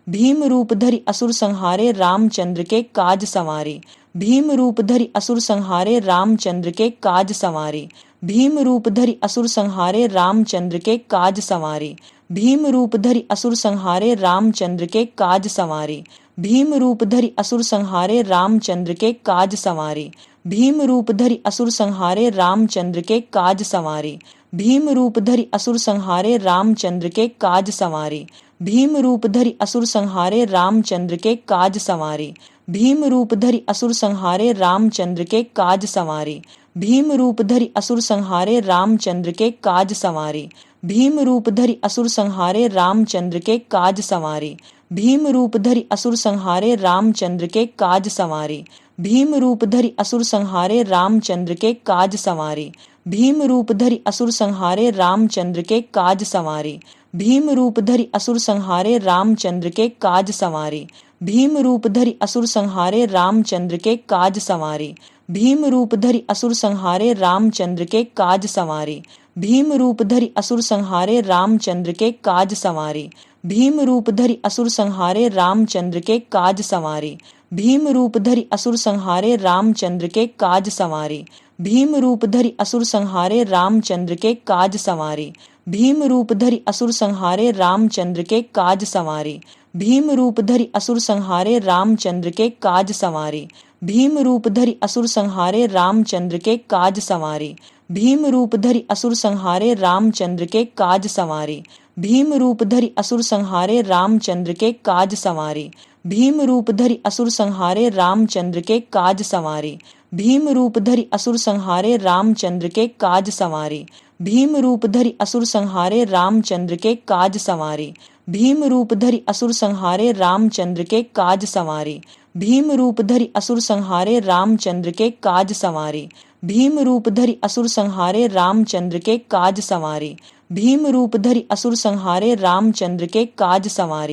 भीम रूप धरि असुर संहारे रामचंद्र के काज संवारे। भीम रूप धरि असुर संहारे रामचंद्र के काज संवारे। भीम रूप धरि असुर संहारे रामचंद्र के काज संवारे। भीम रूप धरि असुर संहारे रामचंद्र के काज संवारे। भीम रूप धरि असुर संहारे रामचंद्र के काज संवारे। भीम रूप धरि असुर संहारे रामचंद्र के काज संवारे। भीम रूप धरि असुर संहारे रामचंद्र के काज संवारे। भीम रूप धरि असुर संहारे रामचंद्र के काज संवारे। भीम रूप धरि असुर संहारे रामचंद्र के काज संवारे। भीम रूप धरि असुर संहारे रामचंद्र के काज संवारे। भीम रूप धरि असुर संहारे रामचंद्र के काज संवारे। भीम रूप धरि असुर संहारे रामचंद्र के काज संवारे। भीम रूप धरि असुर संहारे रामचंद्र के काज संवारे। भीम रूप धरि असुर संहारे रामचंद्र के काज संवारे। भीम रूप धरि असुर संहारे रामचंद्र के काज संवारे। भीम रूप धरि असुर संहारे रामचंद्र के काज संवारे। भीम रूप धरि असुर संहारे रामचंद्र के काज संवारे। भीम रूप धरि असुर संहारे रामचंद्र के काज संवारे। भीम रूप धरि असुर संहारे रामचंद्र के काज संवारे। भीम रूप धरि असुर संहारे रामचंद्र के काज संवारे। भीम रूप धरि असुर संहारे रामचंद्र के काज संवारे। भीम रूप धरि असुर संहारे रामचंद्र के काज संवारे। भीम रूप धरि असुर संहारे रामचंद्र के काज संवारे। भीम रूप धरि असुर संहारे रामचंद्र के काज संवारे। भीम रूप धरि असुर संहारे रामचंद्र के काज संवारे। भीम रूप धरि असुर संहारे रामचंद्र के काज संवारे। भीम रूप धरि असुर संहारे रामचंद्र के काज संवारे। भीम रूप धरि असुर संहारे रामचंद्र के काज संवारे। भीम रूप धरि असुर संहारे रामचंद्र के काज संवारे। भीम रूप धरि असुर संहारे रामचंद्र के काज संवारे। भीम रूप धरि असुर संहारे रामचंद्र के काज संवारे। भीम रूप धरि असुर संहारे रामचंद्र के काज संवारे। भीम रूप धरि असुर संहारे रामचंद्र के काज संवारे। भीम रूप धरि असुर संहारे रामचंद्र के काज संवारे। भीम रूप धरि असुर संहारे रामचंद्र के काज संवारे।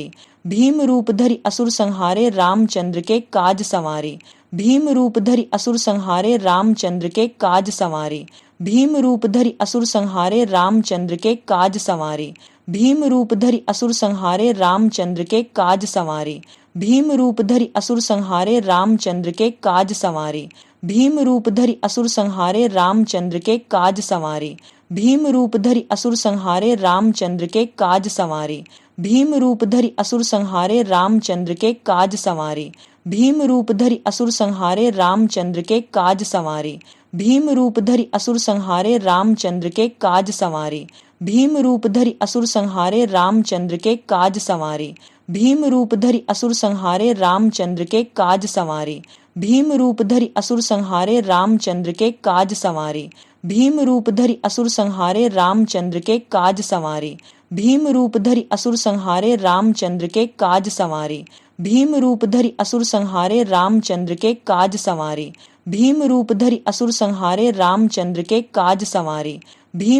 भीम रूप धरि असुर संहारे रामचंद्र के काज संवारे। भीम रूप धरि असुर संहारे रामचंद्र के काज संवारे। भीम रूप धरि असुर संहारे रामचंद्र के काज संवारे। भीम रूप धरि असुर संहारे रामचंद्र के काज संवारे। भीम रूप धरि असुर संहारे रामचंद्र के काज संवारे। भीम रूप धरि असुर संहारे रामचंद्र के काज संवारे। भीम रूप धरि असुर संहारे रामचंद्र के काज संवारे। भीम रूप धरि असुर संहारे रामचंद्र के काज संवारे। भीम रूप धरि असुर संहारे रामचंद्र के काज संवारे। भीम रूप धरि असुर संहारे रामचंद्र के काज संवारे। भीम रूप धरि असुर संहारे रामचंद्र के काज संवारे। भीम रूप धरि असुर संहारे रामचंद्र के काज संवारे। भीम रूप धरि असुर संहारे रामचंद्र के काज संवारे। भीम रूप धरि असुर संहारे रामचंद्र के काज संवारे। भीम रूप धरि असुर संहारे रामचंद्र के काज संवारे। भीम रूप धरि असुर संहारे रामचंद्र के काज संवारे। भीम रूप धरि असुर संहारे रामचंद्र के काज संवारे। भीम रूप धरि असुर संहारे रामचंद्र के काज संवारे। भीम रूप धरि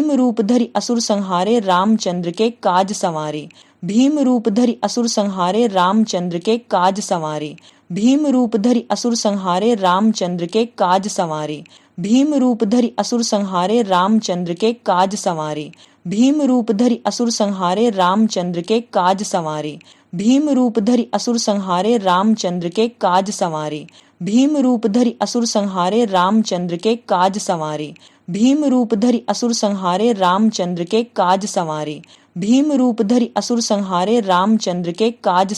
असुर संहारे रामचंद्र के काज संवारे। भीम रूप धरि असुर संहारे रामचंद्र के काज संवारे। भीम रूप धरि असुर संहारे रामचंद्र के काज संवारे। भीम रूप धरि असुर संहारे रामचंद्र के काज संवारे। भीम रूप धरि असुर संहारे रामचंद्र के काज संवारे। भीम रूप धरि असुर संहारे रामचंद्र के काज संवारे। भीम रूप धरि असुर संहारे रामचंद्र के काज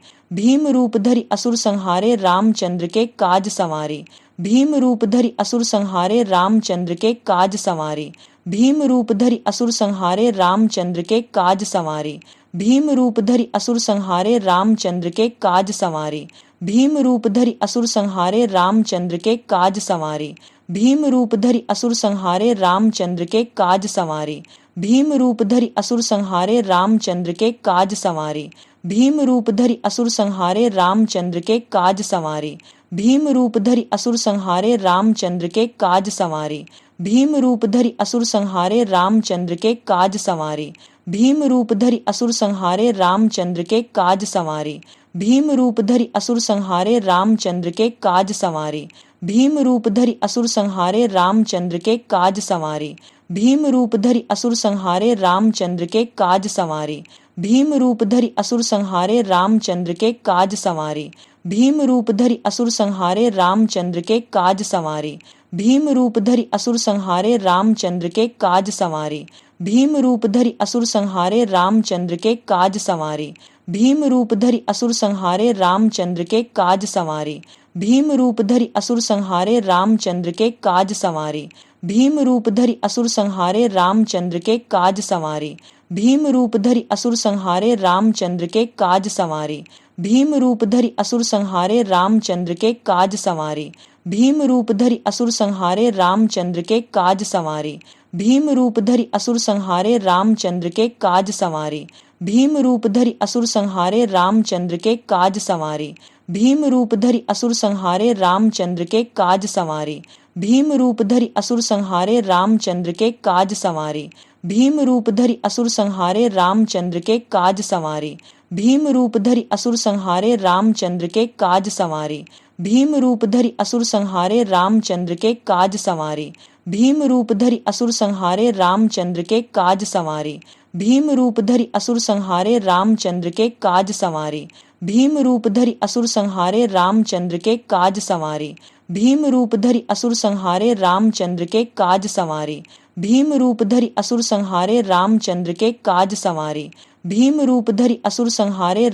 संवारे। भीम रूप धरि असुर संहारे रामचंद्र के काज संवारे। भीम रूप धरि असुर संहारे रामचंद्र के काज संवारे। भीम रूप धरि असुर संहारे रामचंद्र के काज संवारे। भीम रूप धरि असुर संहारे रामचंद्र के काज संवारे। भीम रूप धरि असुर संहारे रामचंद्र के काज संवारे। भीम रूप धरि असुर संहारे रामचंद्र के काज संवारे। भीम रूप धरि असुर संहारे रामचंद्र के काज संवारे। भीम रूप धरि असुर संहारे रामचंद्र के काज संवारे। भीम रूप धरि असुर संहारे रामचंद्र के काज संवारे। भीम रूप धरि असुर संहारे रामचंद्र के काज संवारे। भीम रूप धरि असुर संहारे रामचंद्र के काज संवारे। भीम रूप धरि असुर संहारे रामचंद्र के काज संवारे। भीम रूप धरि असुर संहारे रामचंद्र के काज संवारे। भीम रूप धरि असुर संहारे रामचंद्र के काज संवारे। भीम रूप धरि असुर संहारे रामचंद्र के काज संवारे। भीम रूप धरि असुर संहारे रामचंद्र के काज संवारे। भीम रूप धरि असुर संहारे रामचंद्र के काज संवारे। भीम रूप धरि असुर संहारे रामचंद्र के काज संवारे। भीम रूप धरि असुर संहारे रामचंद्र के काज संवारे। भीम रूप धरि असुर संहारे रामचंद्र के काज संवारे। भीम रूप धरि असुर संहारे रामचंद्र के काज संवारे। भीम रूप धरि असुर संहारे रामचंद्र के काज संवारे। भीम रूप धरि असुर संहारे रामचंद्र के काज संवारे। भीम रूप धरि असुर संहारे रामचंद्र के काज संवारे। भीम रूप धरि असुर संहारे रामचंद्र के काज संवारे। भीम रूप धरि असुर संहारे रामचंद्र के काज संवारे। भीम रूप धरि असुर संहारे रामचंद्र के काज संवारे। भीम रूप धरि असुर संहारे रामचंद्र के काज संवारे। भीम रूप धरि असुर संहारे रामचंद्र के काज संवारे। भीम रूप धरि असुर संहारे रामचंद्र के काज संवारे। भीम रूप धरि असुर संहारे रामचंद्र के काज संवारे। भीम रूप धरि असुर संहारे रामचंद्र के काज संवारे। भीम रूप धरि असुर संहारे रामचंद्र के काज संवारे। भीम रूप धरि असुर संहारे रामचंद्र के काज संवारे। भीम रूप धरि असुर संहारे रामचंद्र के काज संवारे। भीम रूप धरि असुर संहारे रामचंद्र के काज संवारे। भीम रूप धरि असुर संहारे रामचंद्र के काज संवारे। भीम रूप धरि असुर संहारे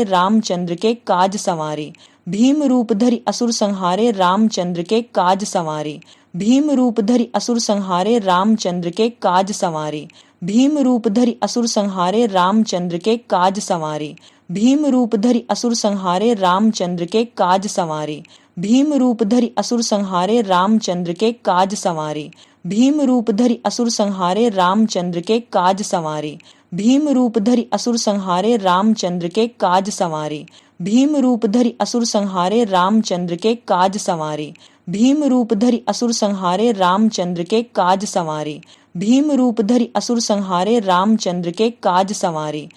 रामचंद्र के काज संवारे। भीम रूप धरि असुर संहारे रामचंद्र के काज संवारे। भीम रूप धरि असुर संहारे रामचंद्र के काज संवारे। भीम रूप धरि असुर संहारे रामचंद्र के काज संवारे। भीम रूप धरि असुर संहारे रामचंद्र के काज संवारे। भीम रूप धरि असुर संहारे रामचंद्र के काज संवारे। भीम रूप धरि असुर संहारे रामचंद्र के काज संवारे। भीम रूप धरि असुर संहारे रामचंद्र के काज संवारे। भीम रूप धरि असुर संहारे रामचंद्र के काज संवारे। भीम रूप धरि असुर संहारे रामचंद्र के काज संवारे। भीम रूप धरि असुर संहारे रामचंद्र के काज संवारे।